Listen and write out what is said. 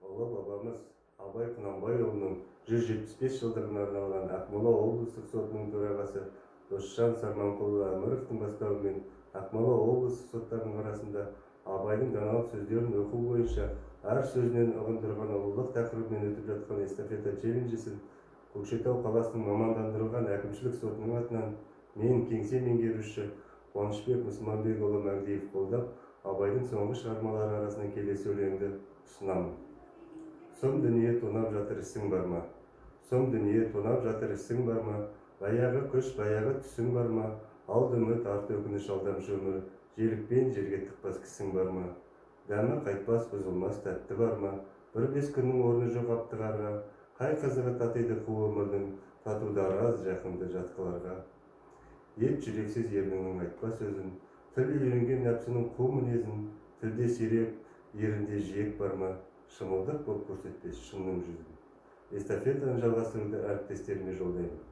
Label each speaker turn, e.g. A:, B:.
A: Ұлы бабамыз Абай Құнанбайұлының 175 жылдығына арналған Ақмола облыстық сотының төрағасы Досжан Сарманқұлы Әміровтің бастауымен Ақмола облыстық соттарының арасында Абайдың даналық сөздерін оқу бойынша әр сөзінен ұғындырған ұлылық тақырыбымен өтіп жатқан эстафета челленджісін Көкшетау қаласының мамандандырылған әкімшілік сотының атынан мен кеңсе меңгерушісі Қуанышбек Мұсылманбекұлы Мәңгиев қолдап, Абайдың соңғы шығармалары арасынан келесі өлеңді ұсынамын. Сұм дүние тонап жатыр ісің бар ма? Сұм дүние тонап жатыр ісің бар ма? Баяғы күш, баяғы түсің бар ма? Алды үміт, арты өкініш, алдамшы өмір, желікпен жерге тықпас кісің бар ма? Дәмі қайтпас, бұзылмас тәтті бар ма? Бір бес күннің орны жоқ аптығарға, қай қызығы татиды қу өмірдің, татудары аз жақынды жатқыларға. Ет жүрексіз ерніңнің айтпас сөзін, тіл үйренген нәпсінің қу мінезін, тілде сирек, ерінде жиек бар ма? Шымылдық боп көрсетпес шыңның жүзін. Эстафетаны жалғастыруды әріптестеріме жолдаймын.